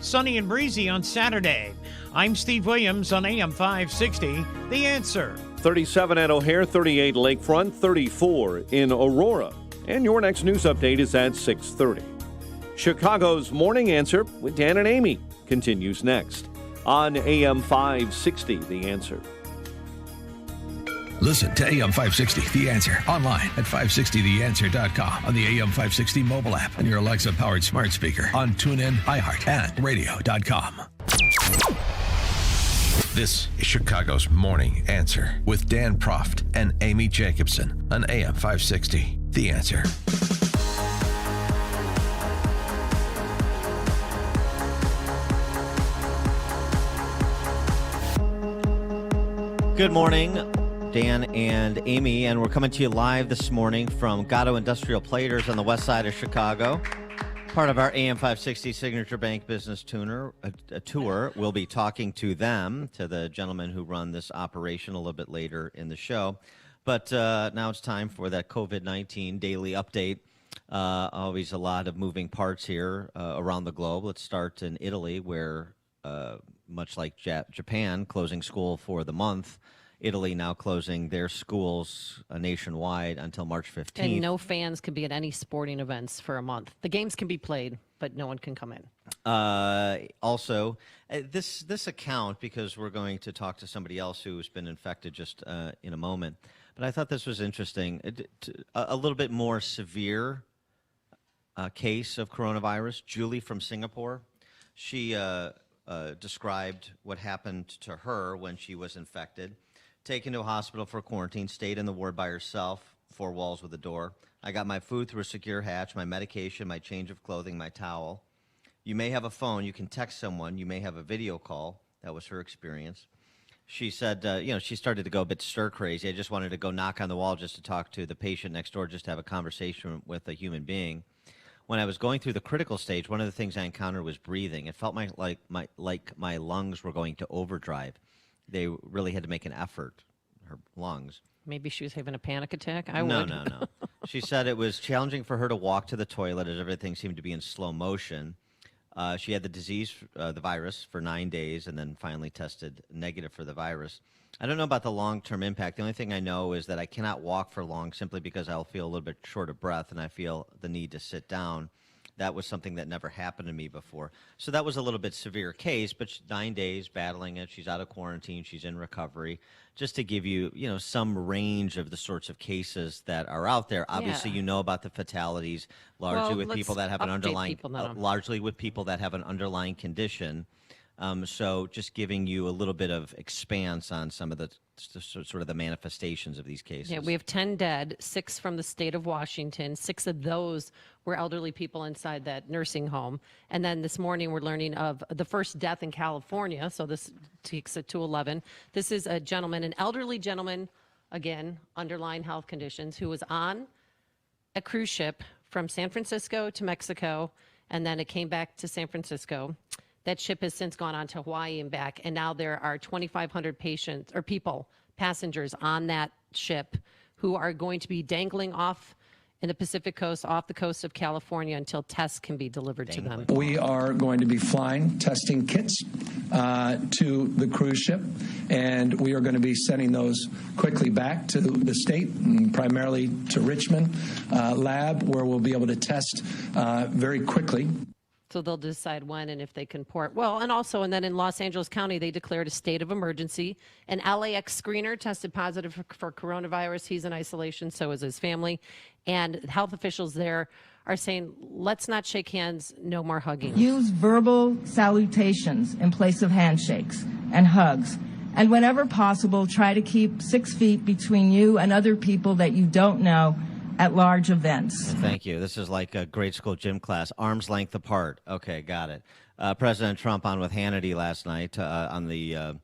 Sunny and breezy on Saturday. I'm Steve Williams on AM 560. The Answer. 37 at O'Hare, 38 Lakefront, 34 in Aurora. And your next news update is at 6:30. Chicago's Morning Answer with Dan and Amy continues next on AM 560. The Answer. Listen to AM 560, The Answer, online at 560theanswer.com, on the AM 560 mobile app, and your Alexa-powered smart speaker, on TuneIn, iHeart, and radio.com. This is Chicago's Morning Answer with Dan Proft and Amy Jacobson on AM 560, The Answer. Good morning. Dan and Amy, and we're coming to you live this morning from Gatto Industrial Platers on the west side of Chicago. Part of our AM 560 Signature Bank Business Tour. We'll be talking to them, to the gentlemen who run this operation, a little bit later in the show. But now it's time for that COVID-19 daily update. Always a lot of moving parts here around the globe. Let's start in Italy, where much like Japan, closing school for the month, Italy now closing their schools nationwide until March 15th. And no fans can be at any sporting events for a month. The games can be played, but no one can come in. Also, this account, because we're going to talk to somebody else who's been infected just in a moment, but I thought this was interesting. A little bit more severe case of coronavirus. Julie from Singapore, she described what happened to her when she was infected. Taken to a hospital for quarantine, stayed in the ward by herself, 4 walls with a door. I got my food through a secure hatch, my medication, my change of clothing, my towel. You may have a phone. You can text someone. You may have a video call. That was her experience. She said, she started to go a bit stir-crazy. I just wanted to go knock on the wall just to talk to the patient next door, just to have a conversation with a human being. When I was going through the critical stage, one of the things I encountered was breathing. It felt like my lungs were going to overdrive. They really had to make an effort, her lungs. Maybe she was having a panic attack. No. She said it was challenging for her to walk to the toilet as everything seemed to be in slow motion. She had the disease, the virus, for 9 days and then finally tested negative for the virus. I don't know about the long-term impact. The only thing I know is that I cannot walk for long simply because I'll feel a little bit short of breath and I feel the need to sit down. That was something that never happened to me before. So that was a little bit severe case, but 9 days battling it. She's out of quarantine. She's in recovery. Just to give you, some range of the sorts of cases that are out there. Obviously, you know about the fatalities, largely with people that have an underlying, largely with people that have an underlying condition. So just giving you a little bit of expanse on some of the sort of the manifestations of these cases. Yeah, we have 10 dead, 6 from the state of Washington. 6 of those were elderly people inside that nursing home. And then this morning we're learning of the first death in California. So this takes it to 11. This is a gentleman, an elderly gentleman, again, underlying health conditions, who was on a cruise ship from San Francisco to Mexico, and then it came back to San Francisco. That ship has since gone on to Hawaii and back, and now there are 2,500 passengers on that ship who are going to be dangling off in the Pacific coast, off the coast of California, until tests can be delivered to them. We are going to be flying testing kits to the cruise ship, and we are going to be sending those quickly back to the state, and primarily to Richmond lab, where we'll be able to test very quickly. So they'll decide when and if they can port. Well, and then in Los Angeles County, they declared a state of emergency. An LAX screener tested positive for coronavirus. He's in isolation, so is his family. And health officials there are saying, let's not shake hands, no more hugging. Use verbal salutations in place of handshakes and hugs. And whenever possible, try to keep 6 feet between you and other people that you don't know at large events. Thank you. This is like a grade school gym class. Arm's length apart. Okay, got it. President Trump on with Hannity last night on the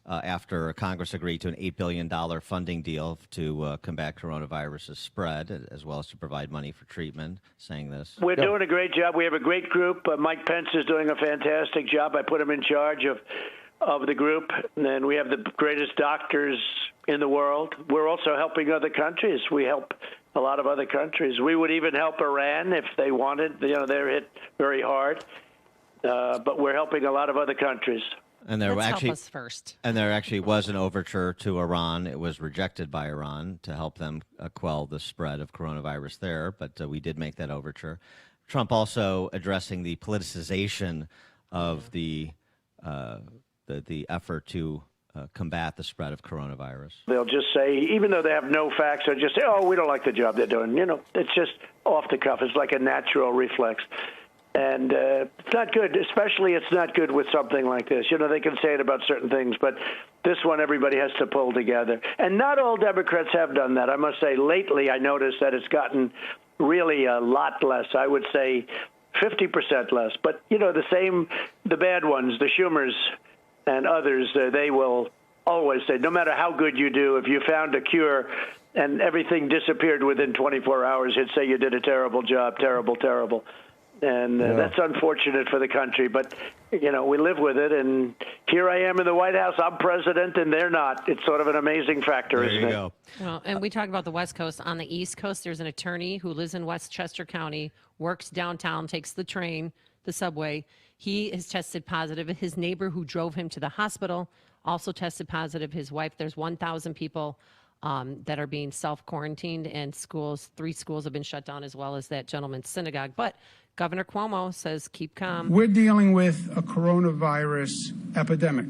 after Congress agreed to an $8 billion funding deal to combat coronavirus's spread, as well as to provide money for treatment, saying this. We're doing a great job. We have a great group. Mike Pence is doing a fantastic job. I put him in charge of the group, and we have the greatest doctors in the world. We're also helping other countries. We help a lot of other countries. We would even help Iran if they wanted. They're hit very hard. but we're helping a lot of other countries. And there Let's actually help us first. And there actually was an overture to Iran. It was rejected by Iran to help them quell the spread of coronavirus there, but we did make that overture. Trump also addressing the politicization of the effort to combat the spread of coronavirus. They'll just say, even though they have no facts, they'll just say, oh, we don't like the job they're doing. You know, it's just off the cuff. It's like a natural reflex. And it's not good, especially it's not good with something like this. You know, they can say it about certain things, but this one everybody has to pull together. And not all Democrats have done that. I must say, lately I noticed that it's gotten really a lot less. I would say 50% less. But, you know, the bad ones, the Schumers and others, they will always say, no matter how good you do, if you found a cure and everything disappeared within 24 hours, he'd say you did a terrible job, terrible, terrible. And that's unfortunate for the country. But, you know, we live with it. And here I am in the White House. I'm president, and they're not. It's sort of an amazing factor, isn't it? There you go. Well, and we talk about the West Coast. On the East Coast, there's an attorney who lives in Westchester County, works downtown, takes the train, the subway. He has tested positive. His neighbor who drove him to the hospital also tested positive. His wife, there's 1,000 people that are being self-quarantined, and 3 schools have been shut down, as well as that gentleman's synagogue. But Governor Cuomo says keep calm. We're dealing with a coronavirus epidemic.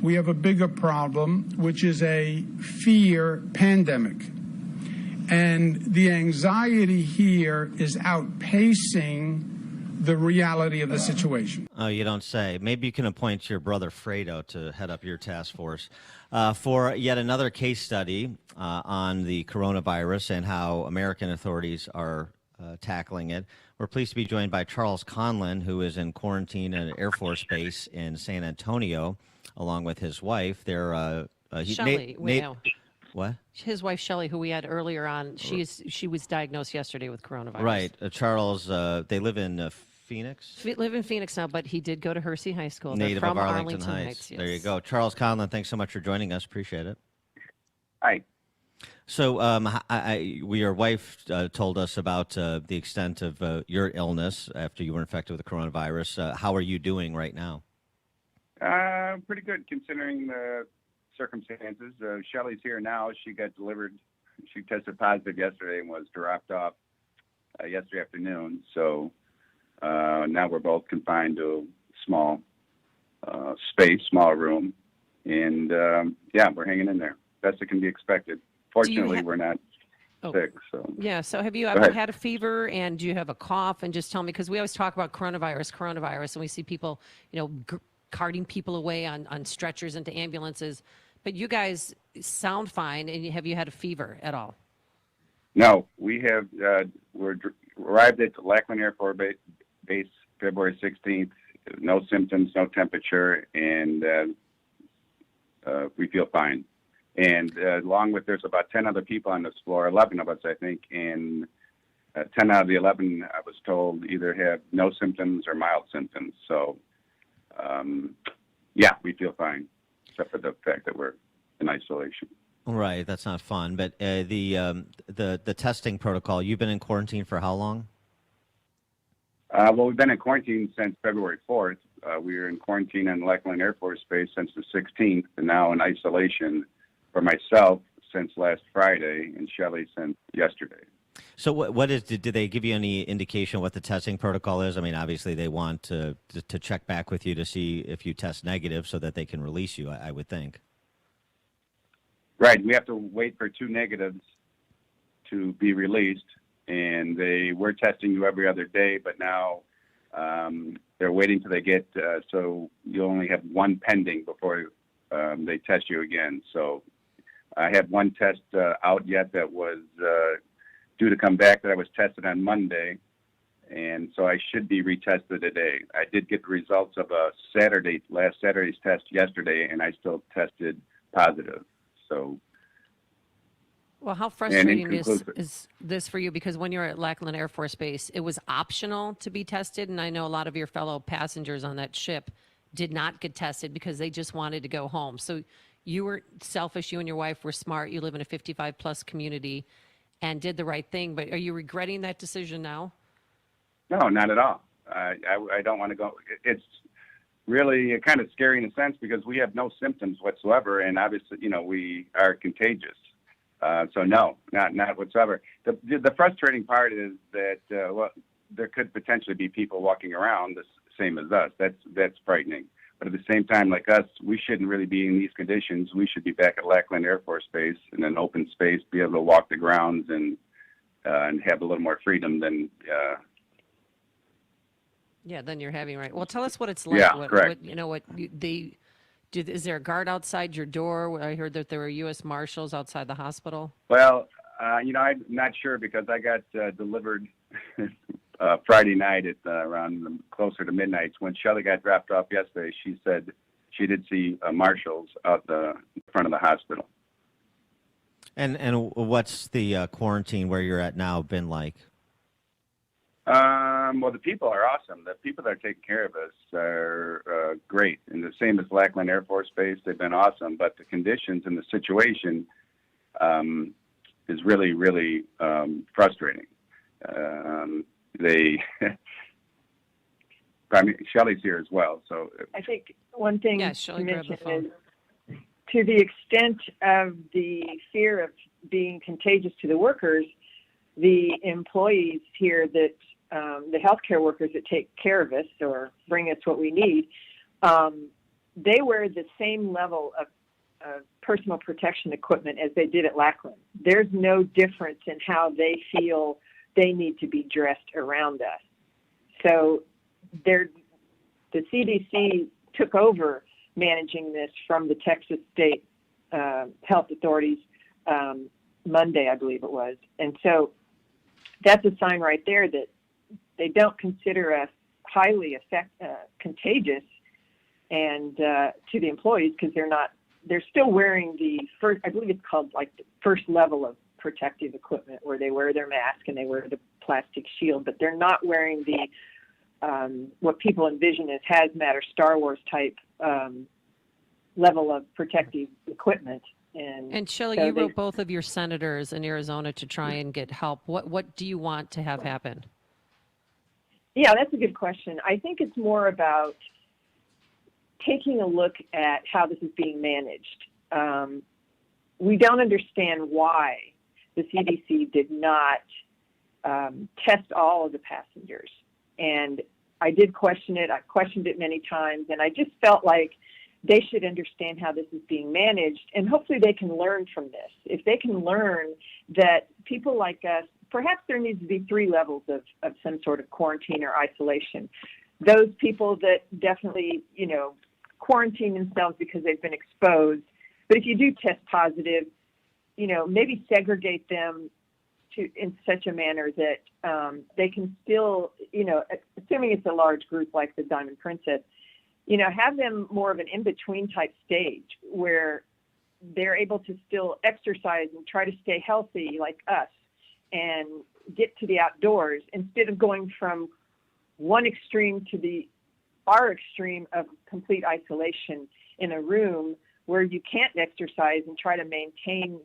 We have a bigger problem, which is a fear pandemic. And the anxiety here is outpacing the reality of the situation. Oh, you don't say. Maybe you can appoint your brother Fredo to head up your task force for yet another case study on the coronavirus and how American authorities are tackling it. We're pleased to be joined by Charles Conlon, who is in quarantine at an Air Force base in San Antonio, along with his wife. They're Shelly. What? His wife, Shelly, who we had earlier on, she was diagnosed yesterday with coronavirus. Right. Charles, they live in Phoenix? Live in Phoenix now, but he did go to Hersey High School. Native They're from of Arlington Heights. Yes. There you go. Charles Conlon, thanks so much for joining us. Appreciate it. Hi. So your wife told us about the extent of your illness after you were infected with the coronavirus. How are you doing right now? Pretty good considering the circumstances. Shelly's here now. She got delivered. She tested positive yesterday and was dropped off yesterday afternoon. So now we're both confined to a small space, small room. And, we're hanging in there. Best that can be expected. Fortunately, we're not sick. So yeah. So have you ever had a fever, and do you have a cough? And just tell me, because we always talk about coronavirus, and we see people, carting people away on stretchers into ambulances. But you guys sound fine. And have you had a fever at all? No, we have. We're arrived at the Lackland Air Force Base February 16th. No symptoms, no temperature, and we feel fine. And along with, there's about 10 other people on this floor, 11 of us, I think, and 10 out of the 11, I was told, either have no symptoms or mild symptoms. So, we feel fine, except for the fact that we're in isolation. Right, that's not fun. But the testing protocol, you've been in quarantine for how long? Well, we've been in quarantine since February 4th. We were in quarantine on Lackland Air Force Base since the 16th, and now in isolation for myself since last Friday, and Shelly since yesterday. So did they give you any indication what the testing protocol is? I mean, obviously they want to check back with you to see if you test negative so that they can release you, I would think. Right. We have to wait for 2 negatives to be released, and they were testing you every other day, but now they're waiting till they get, so you only have 1 pending before they test you again. So I have 1 test out yet that was due to come back that I was tested on Monday, and so I should be retested today. I did get the results of last Saturday's test yesterday, and I still tested positive. So, well, how frustrating is this for you? Because when you're at Lackland Air Force Base, it was optional to be tested, and I know a lot of your fellow passengers on that ship did not get tested because they just wanted to go home. So you were selfish. You and your wife were smart. You live in a 55-plus community and did the right thing. But are you regretting that decision now? No, not at all. I don't want to go. It's really kind of scary in a sense because we have no symptoms whatsoever, and obviously, we are contagious. So no, not whatsoever. The frustrating part is that there could potentially be people walking around the same as us. That's frightening. But at the same time, like us, we shouldn't really be in these conditions. We should be back at Lackland Air Force Base in an open space, be able to walk the grounds and have a little more freedom than. Yeah, then you're having right. Well, tell us what it's like. Yeah, correct. Is there a guard outside your door? I heard that there were U.S. Marshals outside the hospital. Well, I'm not sure because I got delivered Friday night at around closer to midnight. When Shelly got dropped off yesterday, she said she did see marshals out the front of the hospital. And what's the quarantine where you're at now been like? Well, the people are awesome. The people that are taking care of us are great. And the same as Lackland Air Force Base, they've been awesome. But the conditions and the situation is really, really frustrating. Shelly's here as well. So I think one thing Shelly, to mention grab the is to the extent of the fear of being contagious to the workers, the employees here that the healthcare workers that take care of us or bring us what we need, they wear the same level of personal protection equipment as they did at Lackland. There's no difference in how they feel they need to be dressed around us. So the CDC took over managing this from the Texas State Health Authorities Monday, I believe it was. And so that's a sign right there that they don't consider us highly contagious and to the employees because they're still wearing the first, I believe it's called like the first level of protective equipment where they wear their mask and they wear the plastic shield, but they're not wearing the what people envision as hazmat or Star Wars type level of protective equipment. And Shelly, you wrote both of your senators in Arizona to try and get help. What do you want to have happen? Yeah, that's a good question. I think it's more about taking a look at how this is being managed. We don't understand why the CDC did not test all of the passengers. And I did question it. I questioned it many times. And I just felt like they should understand how this is being managed. And hopefully they can learn from this. If they can learn that people like us, perhaps there needs to be 3 levels of some sort of quarantine or isolation. Those people that definitely, quarantine themselves because they've been exposed. But if you do test positive, maybe segregate them in such a manner that they can still, assuming it's a large group like the Diamond Princess, have them more of an in-between type stage where they're able to still exercise and try to stay healthy like us and get to the outdoors instead of going from one extreme to our extreme of complete isolation in a room where you can't exercise and try to maintain,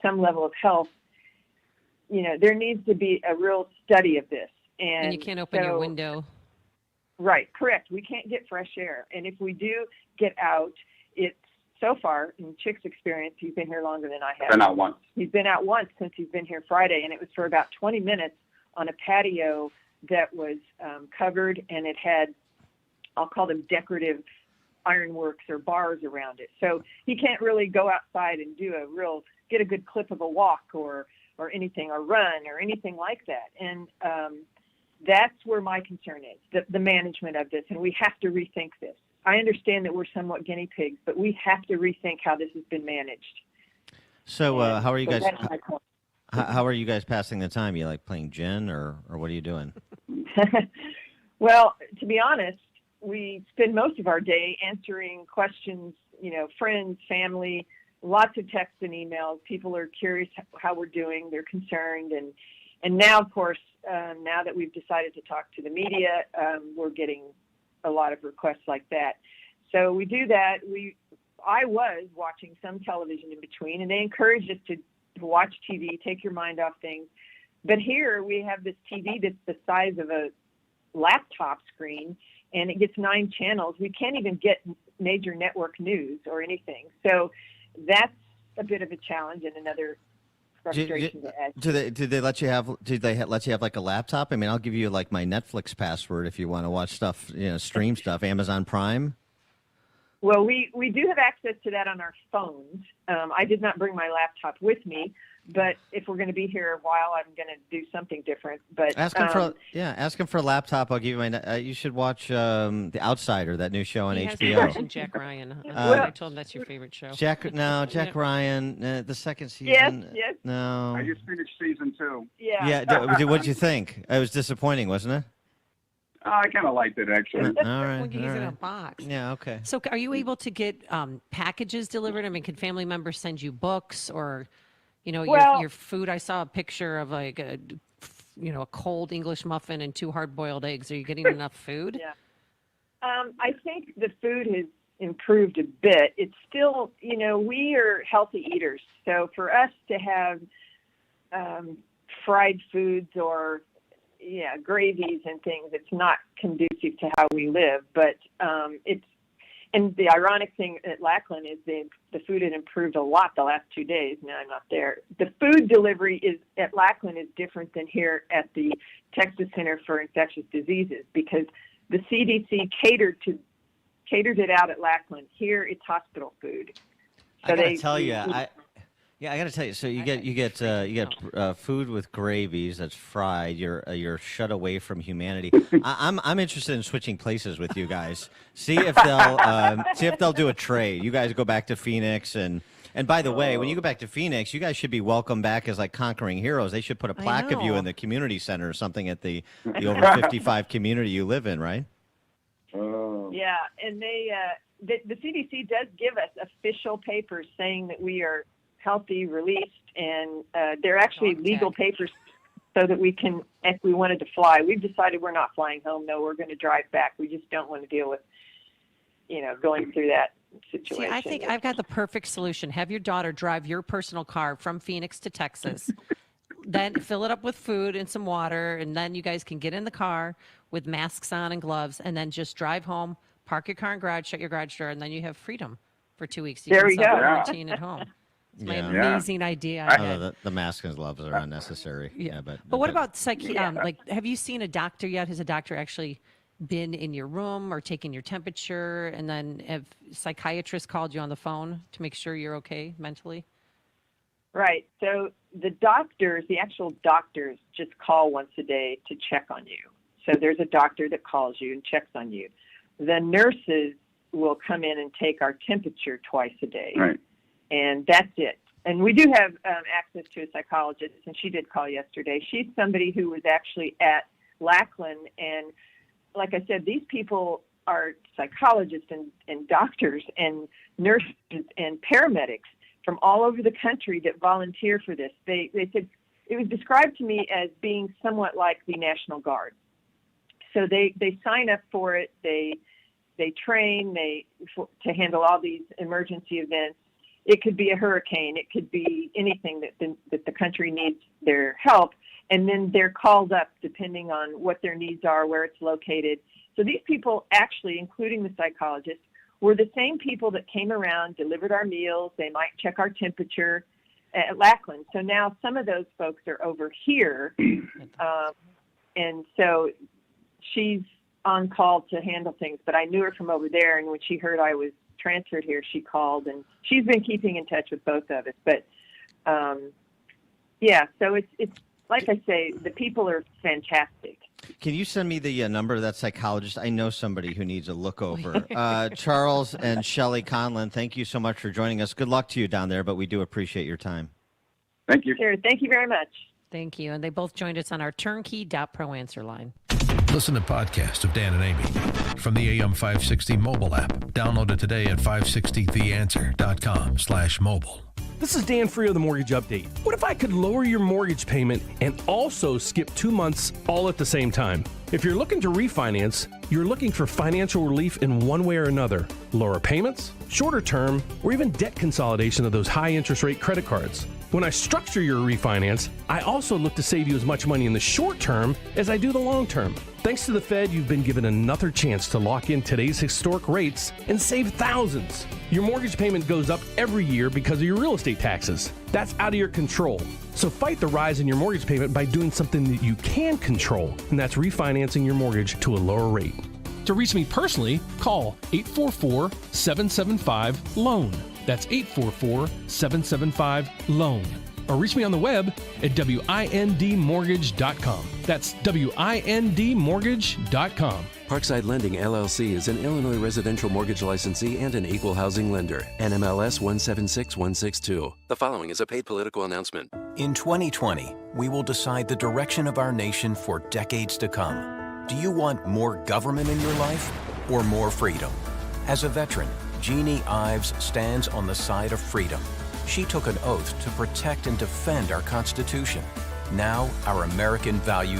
some level of health. There needs to be a real study of this. And you can't open your window. Right, correct. We can't get fresh air. And if we do get out, it's so far, in Chick's experience, he's been here longer than I have. Been out once. He's been out once since he's been here Friday, and it was for about 20 minutes on a patio that was covered, and it had, I'll call them decorative ironworks or bars around it. So he can't really go outside and get a good clip of a walk or anything, or run or anything like that. And that's where my concern is, the management of this, and we have to rethink this. I understand that we're somewhat guinea pigs, but we have to rethink how this has been managed. So how are you guys? How are you guys passing the time? You like playing gin, or what are you doing? Well, to be honest, we spend most of our day answering questions. Friends, family, lots of texts and emails. People are curious how we're doing. They're concerned, and now, of course, now that we've decided to talk to the media, we're getting a lot of requests like that. So we do that. I was watching some television in between, and they encouraged us to watch TV, take your mind off things. But here we have this TV that's the size of a laptop screen, and it gets 9 channels. We can't even get major network news or anything. So that's a bit of a challenge and another frustration to add. Did they let you have like a laptop? I mean, I'll give you like my Netflix password if you want to watch stuff, stream stuff, Amazon Prime. Well, we do have access to that on our phones. I did not bring my laptop with me, but if we're going to be here a while, I'm going to do something different. But ask him for a laptop. I'll give you my. You should watch The Outsider, that new show on HBO. And Jack Ryan. I told him that's your favorite show. Jack Ryan, the second season. Yes. No. I just finished season 2. Yeah. Yeah. What'd you think? It was disappointing, wasn't it? I kind of liked it, actually. All right. Well, he's in a box. Yeah, okay. So are you able to get packages delivered? I mean, can family members send you books or, your food? I saw a picture of like a cold English muffin and 2 hard-boiled eggs. Are you getting enough food? Yeah. I think the food has improved a bit. It's still, we are healthy eaters. So for us to have fried foods or gravies and things, it's not conducive to how we live. But and the ironic thing at Lackland is the food had improved a lot the last 2 days. Now I'm not there. The food delivery at Lackland is different than here at the Texas Center for Infectious Diseases because the CDC catered it out at Lackland. Here it's hospital food. So I got to tell you. So you get food with gravies that's fried. You're shut away from humanity. I'm interested in switching places with you guys. See if they'll do a trade. You guys go back to Phoenix and by the way, when you go back to Phoenix, you guys should be welcomed back as like conquering heroes. They should put a plaque of you in the community center or something at the over 55 community you live in, right? Yeah, and the CDC does give us official papers saying that we are healthy, released, and they're actually legal papers so that we can, if we wanted to fly. We've decided we're not flying home, though. We're going to drive back. We just don't want to deal with, going through that situation. See, I think I've got the perfect solution. Have your daughter drive your personal car from Phoenix to Texas, then fill it up with food and some water, and then you guys can get in the car with masks on and gloves, and then just drive home, park your car in garage, shut your garage door, and then you have freedom for 2 weeks. There we go. Quarantine at home. It's my amazing idea. The mask and gloves are unnecessary. Yeah, but what about have you seen a doctor yet? Has a doctor actually been in your room or taken your temperature? And then have psychiatrists called you on the phone to make sure you're okay mentally? Right. So the actual doctors just call once a day to check on you. So there's a doctor that calls you and checks on you. The nurses will come in and take our temperature twice a day. Right. And that's it. And we do have access to a psychologist, and she did call yesterday. She's somebody who was actually at Lackland. And like I said, these people are psychologists and doctors and nurses and paramedics from all over the country that volunteer for this. They said it was described to me as being somewhat like the National Guard. So they sign up for it. They train to handle all these emergency events. It could be a hurricane. It could be anything that the country needs their help. And then they're called up depending on what their needs are, where it's located. So these people actually, including the psychologists, were the same people that came around, delivered our meals. They might check our temperature at Lackland. So now some of those folks are over here. And so she's on call to handle things. But I knew her from over there, and when she heard I was transferred here, she called, and she's been keeping in touch with both of us. But so it's like I say, the people are fantastic. Can you send me the number of that psychologist? I know somebody who needs a look over. Charles and Shelly Conlon, thank you so much for joining us. Good luck to you down there, but we do appreciate your time. Thank you. Sure. Thank you very much. Thank you. And they both joined us on our turnkey.pro answer line. Listen to podcasts of Dan and Amy from the AM 560 mobile app. Download it today at 560theanswer.com/mobile. This is Dan Free of the Mortgage Update. What if I could lower your mortgage payment and also skip 2 months all at the same time? If you're looking to refinance, you're looking for financial relief in one way or another. Lower payments, shorter term, or even debt consolidation of those high interest rate credit cards. When I structure your refinance, I also look to save you as much money in the short term as I do the long term. Thanks to the Fed, you've been given another chance to lock in today's historic rates and save thousands. Your mortgage payment goes up every year because of your real estate taxes. That's out of your control. So fight the rise in your mortgage payment by doing something that you can control, and that's refinancing your mortgage to a lower rate. To reach me personally, call 844-775-LOAN. That's 844-775-LOAN. Or reach me on the web at windmortgage.com. That's windmortgage.com. Parkside Lending, LLC is an Illinois residential mortgage licensee and an equal housing lender. NMLS 176162. The following is a paid political announcement. In 2020, we will decide the direction of our nation for decades to come. Do you want more government in your life or more freedom? As a veteran, Jeannie Ives stands on the side of freedom. She took an oath to protect and defend our Constitution. Now, our American values